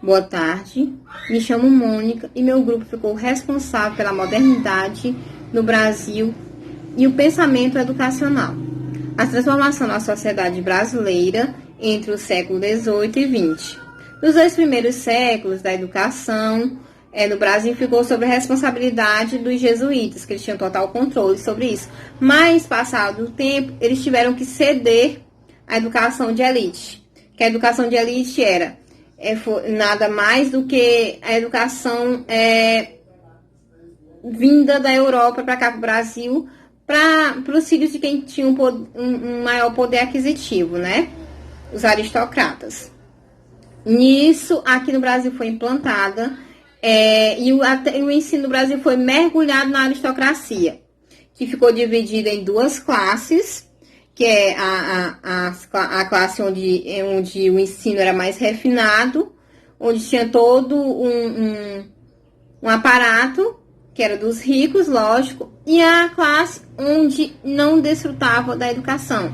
Boa tarde, me chamo Mônica e meu grupo ficou responsável pela modernidade no Brasil e o pensamento educacional. A transformação na sociedade brasileira entre o século XVIII e XX. Nos 2 primeiros séculos da educação no Brasil ficou sob a responsabilidade dos jesuítas, que eles tinham total controle sobre isso. Mas, passado o tempo, eles tiveram que ceder à educação de elite. Que a educação de elite era nada mais do que a educação vinda da Europa para cá para o Brasil, para os filhos de quem tinha um maior poder aquisitivo, né? Os aristocratas. Nisso, aqui no Brasil foi implantada e o ensino do Brasil foi mergulhado na aristocracia, que ficou dividida em 2 classes, que é a classe onde o ensino era mais refinado, onde tinha todo um aparato, que era dos ricos, lógico, e a classe onde não desfrutava da educação.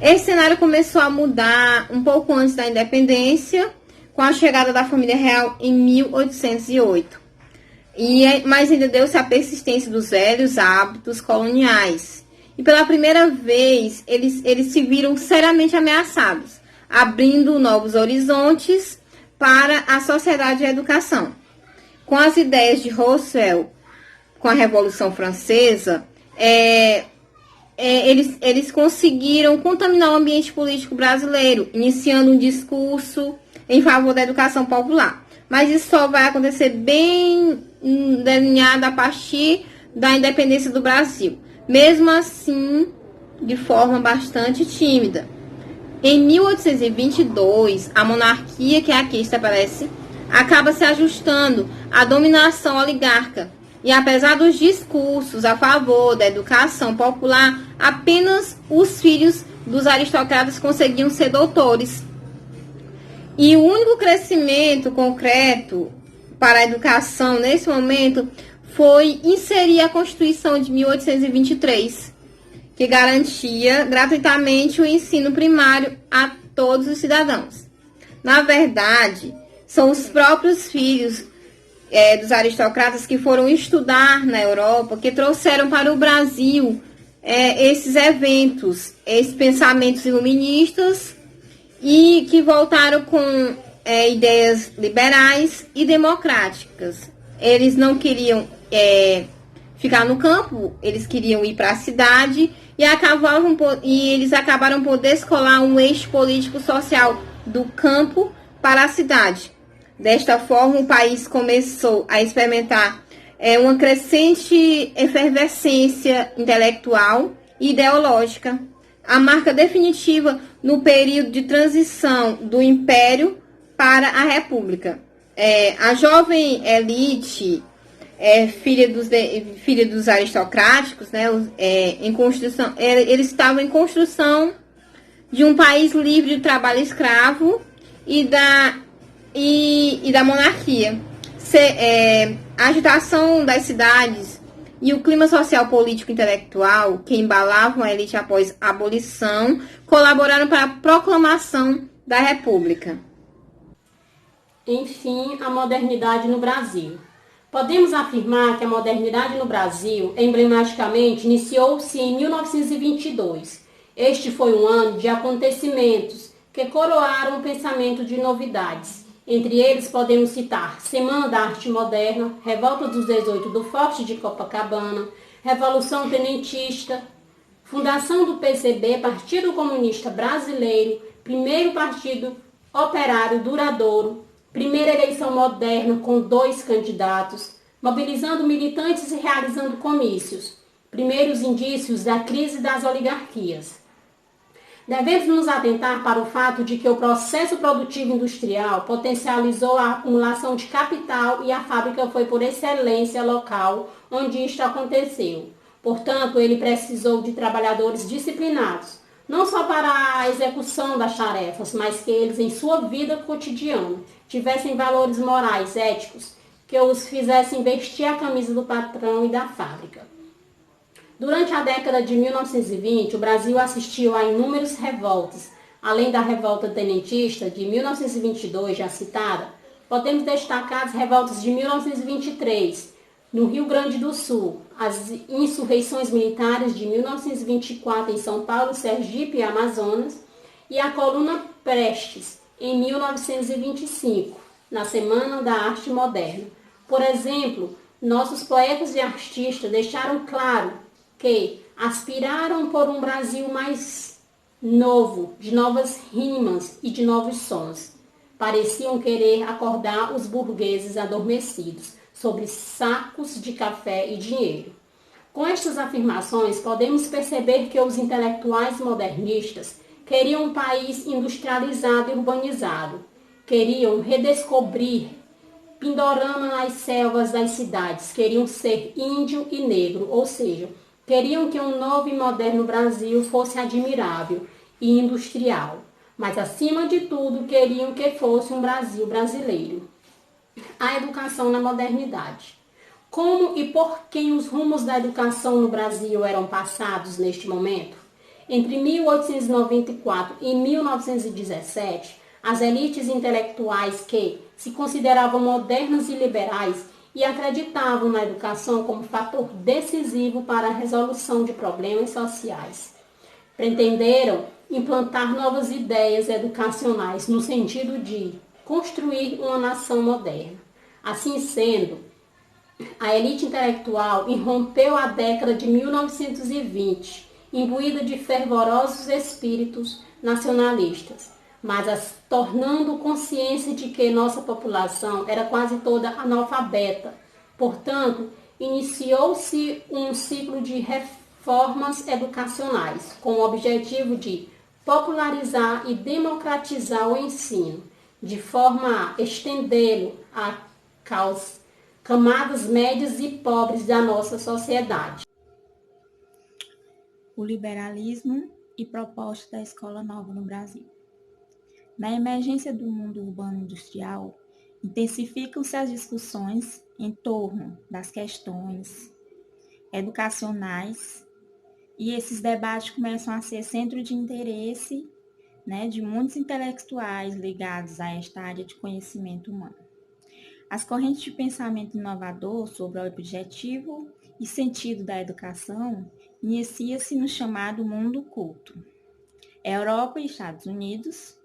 Esse cenário começou a mudar um pouco antes da independência, com a chegada da família real em 1808. Mas ainda deu-se a persistência dos velhos hábitos coloniais. E pela primeira vez, eles se viram seriamente ameaçados, abrindo novos horizontes para a sociedade e a educação. Com as ideias de Rousseau, com a Revolução Francesa, eles conseguiram contaminar o ambiente político brasileiro, iniciando um discurso em favor da educação popular. Mas isso só vai acontecer bem delineado a partir da independência do Brasil. Mesmo assim, de forma bastante tímida. Em 1822, a monarquia que aqui estabelece acaba se ajustando à dominação oligarca. E apesar dos discursos a favor da educação popular, apenas os filhos dos aristocratas conseguiam ser doutores. E o único crescimento concreto para a educação nesse momento foi inserir a Constituição de 1823, que garantia gratuitamente o ensino primário a todos os cidadãos. Na verdade, são os próprios filhos dos aristocratas que foram estudar na Europa, que trouxeram para o Brasil esses eventos, esses pensamentos iluministas, e que voltaram com ideias liberais e democráticas. Eles não queriam ficar no campo, eles queriam ir para a cidade e eles acabaram por descolar um eixo político-social do campo para a cidade. Desta forma, o país começou a experimentar uma crescente efervescência intelectual e ideológica, a marca definitiva no período de transição do Império para a República. A jovem elite, filha dos aristocráticos, né, em construção, eles estavam em construção de um país livre de trabalho escravo e da monarquia. A agitação das cidades e o clima social, político e intelectual que embalavam a elite após a abolição colaboraram para a proclamação da República. Enfim, a modernidade no Brasil. Podemos afirmar que a modernidade no Brasil, emblematicamente, iniciou-se em 1922. Este foi um ano de acontecimentos que coroaram o pensamento de novidades. Entre eles podemos citar Semana da Arte Moderna, Revolta dos 18 do Forte de Copacabana, Revolução Tenentista, fundação do PCB, Partido Comunista Brasileiro, primeiro partido operário duradouro, primeira eleição moderna com 2 candidatos, mobilizando militantes e realizando comícios, primeiros indícios da crise das oligarquias. Devemos nos atentar para o fato de que o processo produtivo industrial potencializou a acumulação de capital e a fábrica foi por excelência local onde isto aconteceu. Portanto, ele precisou de trabalhadores disciplinados, não só para a execução das tarefas, mas que eles, em sua vida cotidiana, tivessem valores morais, éticos, que os fizessem vestir a camisa do patrão e da fábrica. Durante a década de 1920, o Brasil assistiu a inúmeras revoltas. Além da revolta tenentista de 1922, já citada, Podemos destacar as revoltas de 1923, no Rio Grande do Sul, as insurreições militares de 1924 em São Paulo, Sergipe e Amazonas, e a Coluna Prestes, em 1925, na Semana da Arte Moderna. Por exemplo, nossos poetas e artistas deixaram claro que aspiraram por um Brasil mais novo, de novas rimas e de novos sons. Pareciam querer acordar os burgueses adormecidos sobre sacos de café e dinheiro. Com estas afirmações, podemos perceber que os intelectuais modernistas queriam um país industrializado e urbanizado. Queriam redescobrir Pindorama nas selvas das cidades. Queriam ser índio e negro, ou seja, queriam que um novo e moderno Brasil fosse admirável e industrial. Mas, acima de tudo, queriam que fosse um Brasil brasileiro. A educação na modernidade. Como e por quem os rumos da educação no Brasil eram passados neste momento? Entre 1894 e 1917, as elites intelectuais que se consideravam modernas e liberais e acreditavam na educação como fator decisivo para a resolução de problemas sociais, pretenderam implantar novas ideias educacionais no sentido de construir uma nação moderna. Assim sendo, a elite intelectual irrompeu a década de 1920, imbuída de fervorosos espíritos nacionalistas, mas tornando consciência de que nossa população era quase toda analfabeta. Portanto, iniciou-se um ciclo de reformas educacionais, com o objetivo de popularizar e democratizar o ensino, de forma a estendê-lo às camadas médias e pobres da nossa sociedade. O liberalismo e proposta da escola nova no Brasil. Na emergência do mundo urbano industrial, intensificam-se as discussões em torno das questões educacionais e esses debates começam a ser centro de interesse, de muitos intelectuais ligados a esta área de conhecimento humano. As correntes de pensamento inovador sobre o objetivo e sentido da educação inicia-se no chamado mundo culto. Europa e Estados Unidos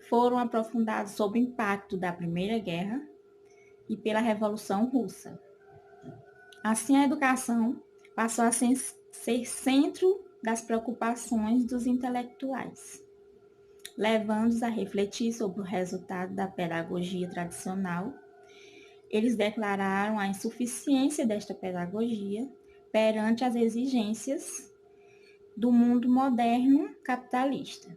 foram aprofundados sob o impacto da Primeira Guerra e pela Revolução Russa. Assim, a educação passou a ser centro das preocupações dos intelectuais, levando-os a refletir sobre o resultado da pedagogia tradicional. Eles declararam a insuficiência desta pedagogia perante as exigências do mundo moderno capitalista,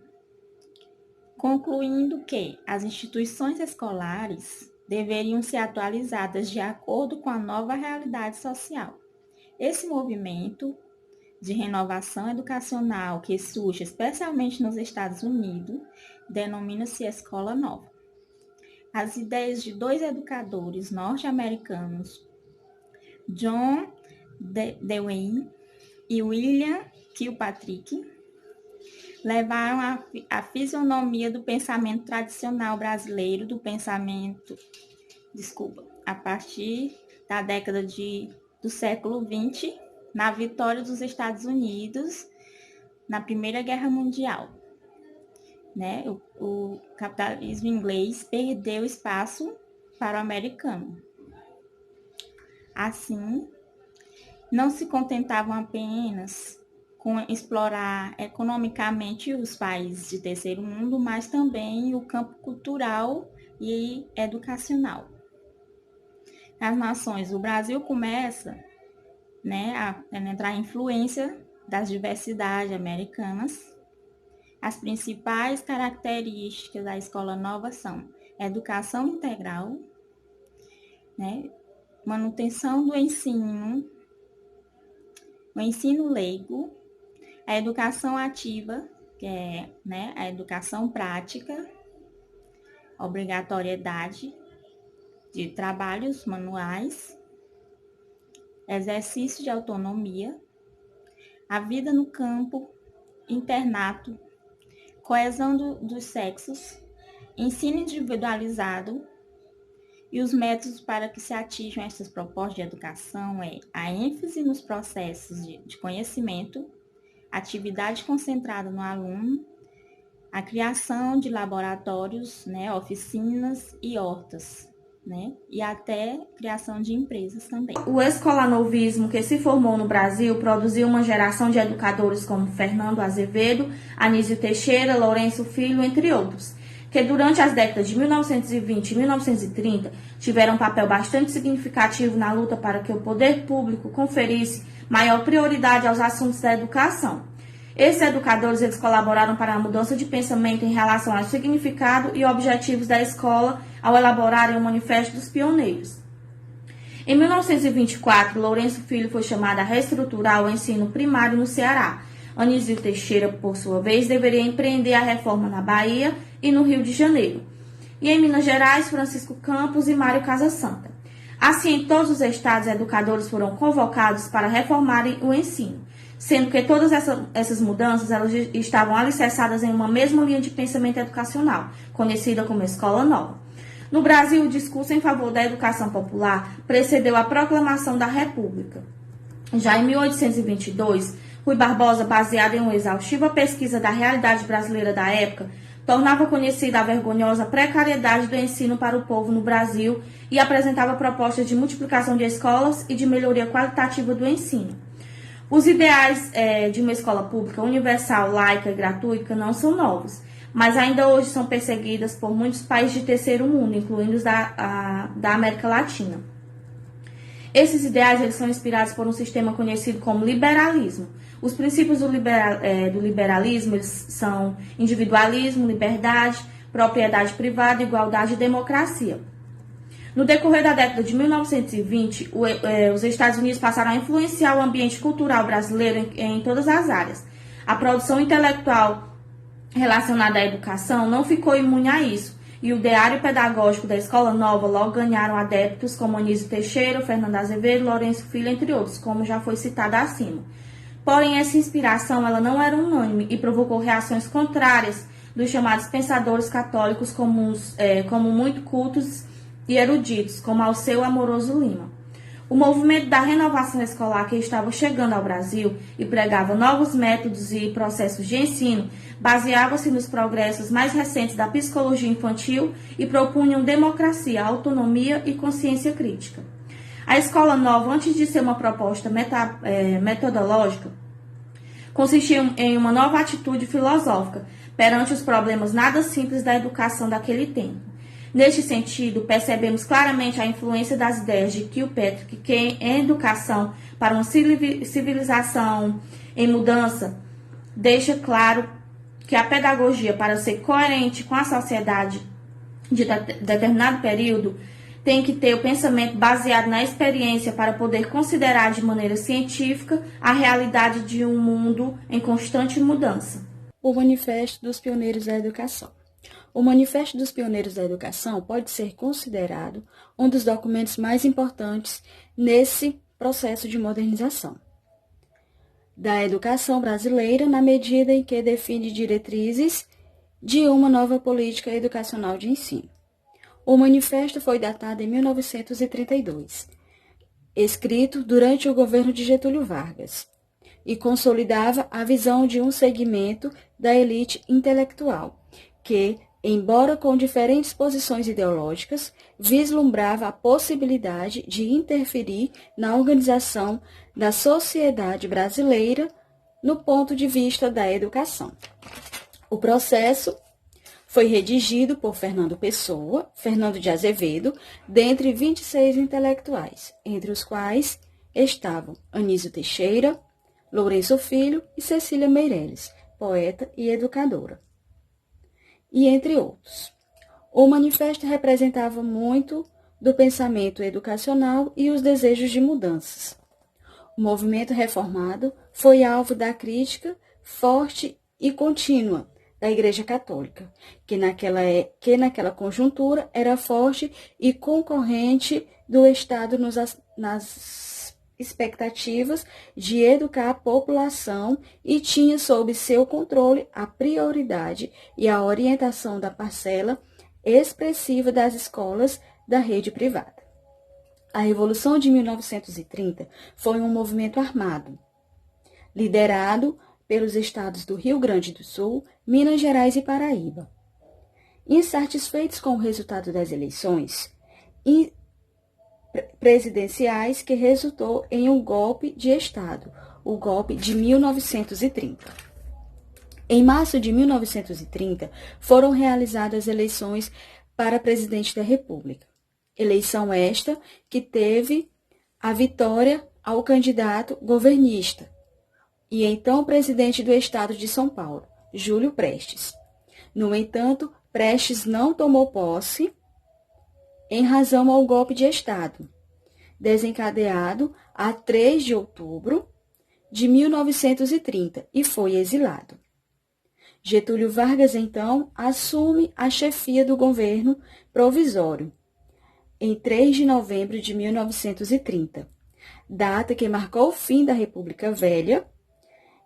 concluindo que as instituições escolares deveriam ser atualizadas de acordo com a nova realidade social. Esse movimento de renovação educacional que surge especialmente nos Estados Unidos denomina-se Escola Nova. As ideias de dois educadores norte-americanos, John Dewey e William Kilpatrick, levaram a fisionomia do pensamento tradicional brasileiro, a partir da década do século XX, na vitória dos Estados Unidos na Primeira Guerra Mundial. O capitalismo inglês perdeu espaço para o americano. Assim, não se contentavam apenas com explorar economicamente os países de terceiro mundo, mas também o campo cultural e educacional. Nas nações, o Brasil começa a penetrar a influência das diversidades americanas. As principais características da escola nova são educação integral, manutenção do ensino, o ensino leigo, a educação ativa, que é a educação prática, obrigatoriedade de trabalhos manuais, exercício de autonomia, a vida no campo, internato, coesão dos sexos, ensino individualizado, E os métodos para que se atinjam essas propostas de educação é a ênfase nos processos de conhecimento, atividade concentrada no aluno, a criação de laboratórios, né, oficinas e hortas, né, e até criação de empresas também. O escolanovismo que se formou no Brasil produziu uma geração de educadores como Fernando Azevedo, Anísio Teixeira, Lourenço Filho, entre outros, que durante as décadas de 1920 e 1930 tiveram um papel bastante significativo na luta para que o poder público conferisse maior prioridade aos assuntos da educação. Esses educadores eles colaboraram para a mudança de pensamento em relação ao significado e objetivos da escola ao elaborarem o Manifesto dos Pioneiros. Em 1924, Lourenço Filho foi chamado a reestruturar o ensino primário no Ceará. Anísio Teixeira, por sua vez, deveria empreender a reforma na Bahia e no Rio de Janeiro. E em Minas Gerais, Francisco Campos e Mário Casasanta. Assim, em todos os estados, educadores foram convocados para reformarem o ensino, sendo que todas essas mudanças elas estavam alicerçadas em uma mesma linha de pensamento educacional, conhecida como Escola Nova. No Brasil, o discurso em favor da educação popular precedeu a proclamação da República. Já em 1822, Rui Barbosa, baseado em uma exaustiva pesquisa da realidade brasileira da época, tornava conhecida a vergonhosa precariedade do ensino para o povo no Brasil e apresentava propostas de multiplicação de escolas e de melhoria qualitativa do ensino. Os ideais de uma escola pública universal, laica e gratuita não são novos, mas ainda hoje são perseguidas por muitos países de terceiro mundo, incluindo os da América Latina. Esses ideais eles são inspirados por um sistema conhecido como liberalismo. Os princípios do liberalismo eles são individualismo, liberdade, propriedade privada, igualdade e democracia. No decorrer da década de 1920, os Estados Unidos passaram a influenciar o ambiente cultural brasileiro em todas as áreas. A produção intelectual relacionada à educação não ficou imune a isso, e o ideário pedagógico da Escola Nova logo ganharam adeptos como Anísio Teixeira, Fernando Azevedo, Lourenço Filho, entre outros, como já foi citado acima. Porém, essa inspiração ela não era unânime e provocou reações contrárias dos chamados pensadores católicos como muito cultos e eruditos, como Alceu Amoroso Lima. O movimento da renovação escolar que estava chegando ao Brasil e pregava novos métodos e processos de ensino, baseava-se nos progressos mais recentes da psicologia infantil e propunham democracia, autonomia e consciência crítica. A Escola Nova, antes de ser uma proposta metodológica, consistia em uma nova atitude filosófica perante os problemas nada simples da educação daquele tempo. Neste sentido, percebemos claramente a influência das ideias de Kilpatrick, que em educação para uma civilização em mudança, deixa claro que a pedagogia, para ser coerente com a sociedade de determinado período, tem que ter o pensamento baseado na experiência para poder considerar de maneira científica a realidade de um mundo em constante mudança. O Manifesto dos Pioneiros da Educação. O Manifesto dos Pioneiros da Educação pode ser considerado um dos documentos mais importantes nesse processo de modernização da educação brasileira, na medida em que define diretrizes de uma nova política educacional de ensino. O manifesto foi datado em 1932, escrito durante o governo de Getúlio Vargas, e consolidava a visão de um segmento da elite intelectual, que, embora com diferentes posições ideológicas, vislumbrava a possibilidade de interferir na organização da sociedade brasileira no ponto de vista da educação. O processo foi redigido por Fernando Pessoa, Fernando de Azevedo, dentre 26 intelectuais, entre os quais estavam Anísio Teixeira, Lourenço Filho e Cecília Meirelles, poeta e educadora, e entre outros. O manifesto representava muito do pensamento educacional e os desejos de mudanças. O movimento reformado foi alvo da crítica forte e contínua da Igreja Católica, que naquela conjuntura era forte e concorrente do Estado nas expectativas de educar a população e tinha sob seu controle a prioridade e a orientação da parcela expressiva das escolas da rede privada. A Revolução de 1930 foi um movimento armado, liderado pelos estados do Rio Grande do Sul, Minas Gerais e Paraíba. Insatisfeitos com o resultado das eleições presidenciais, que resultou em um golpe de Estado, o golpe de 1930. Em março de 1930, foram realizadas eleições para presidente da República. Eleição esta que teve a vitória ao candidato governista e então presidente do estado de São Paulo, Júlio Prestes. No entanto, Prestes não tomou posse em razão ao golpe de Estado, desencadeado a 3 de outubro de 1930 e foi exilado. Getúlio Vargas, então, assume a chefia do governo provisório em 3 de novembro de 1930, data que marcou o fim da República Velha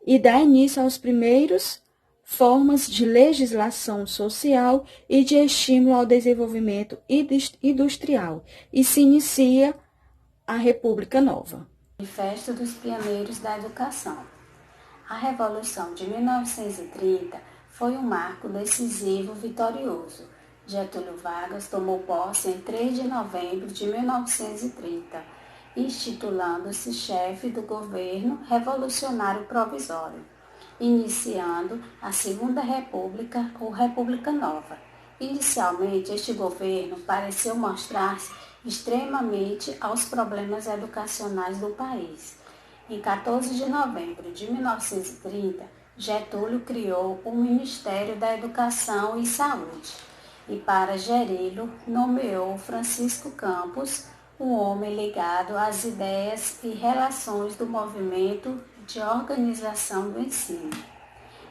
e dá início aos primeiros formas de legislação social e de estímulo ao desenvolvimento industrial, e se inicia a República Nova. Manifesto dos Pioneiros da Educação. A Revolução de 1930 foi um marco decisivo vitorioso. Getúlio Vargas tomou posse em 3 de novembro de 1930, instituindo-se chefe do governo revolucionário provisório, iniciando a Segunda República ou República Nova. Inicialmente, este governo pareceu mostrar-se extremamente aos problemas educacionais do país. Em 14 de novembro de 1930, Getúlio criou o Ministério da Educação e Saúde e, para geri-lo, nomeou Francisco Campos, um homem ligado às ideias e relações do movimento de organização do ensino.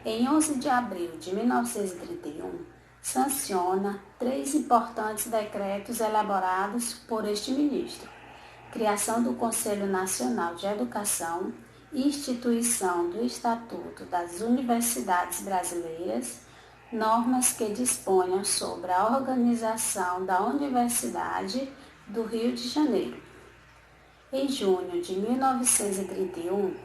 Em 11 de abril de 1931, sanciona 3 importantes decretos elaborados por este ministro: criação do Conselho Nacional de Educação, instituição do Estatuto das Universidades Brasileiras, normas que disponham sobre a organização da Universidade do Rio de Janeiro. Em junho de 1931,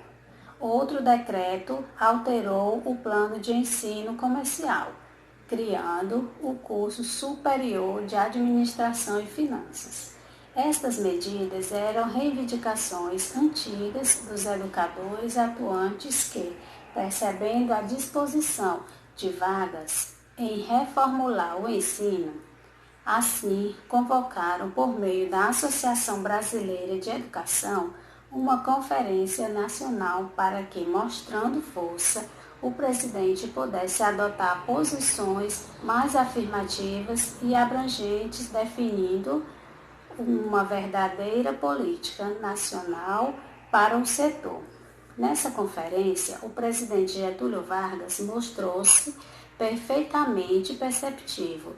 outro decreto alterou o plano de ensino comercial, criando o curso superior de Administração e Finanças. Estas medidas eram reivindicações antigas dos educadores atuantes que, percebendo a disposição de Vargas em reformular o ensino, assim convocaram, por meio da Associação Brasileira de Educação, uma conferência nacional para que, mostrando força, o presidente pudesse adotar posições mais afirmativas e abrangentes, definindo uma verdadeira política nacional para o setor. Nessa conferência, o presidente Getúlio Vargas mostrou-se perfeitamente perceptivo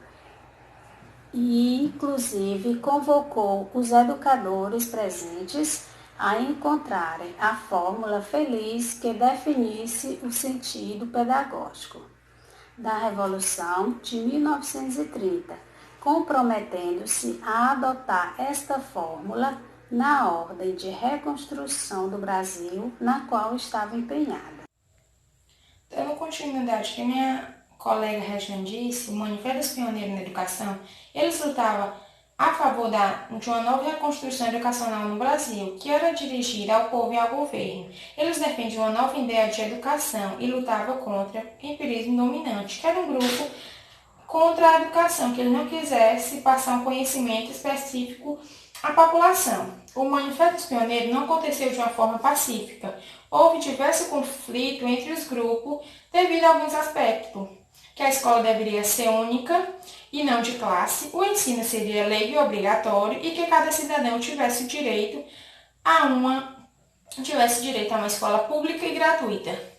e, inclusive, convocou os educadores presentes a encontrarem a fórmula feliz que definisse o sentido pedagógico da Revolução de 1930, comprometendo-se a adotar esta fórmula na ordem de reconstrução do Brasil, na qual estava empenhada. Dando continuidade que minha colega Regina disse, o Manifesto dos Pioneiros na Educação, eles lutavam a favor de uma nova reconstrução educacional no Brasil, que era dirigida ao povo e ao governo. Eles defendiam uma nova ideia de educação e lutavam contra o empirismo dominante, que era um grupo contra a educação, que ele não quisesse passar um conhecimento específico à população. O Manifesto dos Pioneiros não aconteceu de uma forma pacífica. Houve diverso conflito entre os grupos devido a alguns aspectos, que a escola deveria ser única e não de classe, o ensino seria lei e obrigatório e que cada cidadão tivesse direito a uma escola pública e gratuita.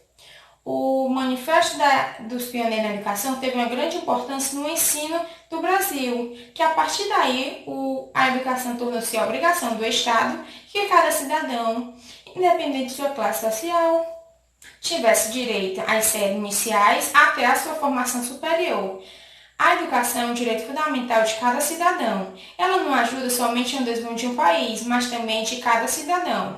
O Manifesto dos Pioneiros na Educação teve uma grande importância no ensino do Brasil, que a partir daí a educação tornou-se obrigação do Estado, que cada cidadão, independente de sua classe social, tivesse direito às séries iniciais até a sua formação superior. A educação é um direito fundamental de cada cidadão. Ela não ajuda somente no desenvolvimento de um país, mas também de cada cidadão.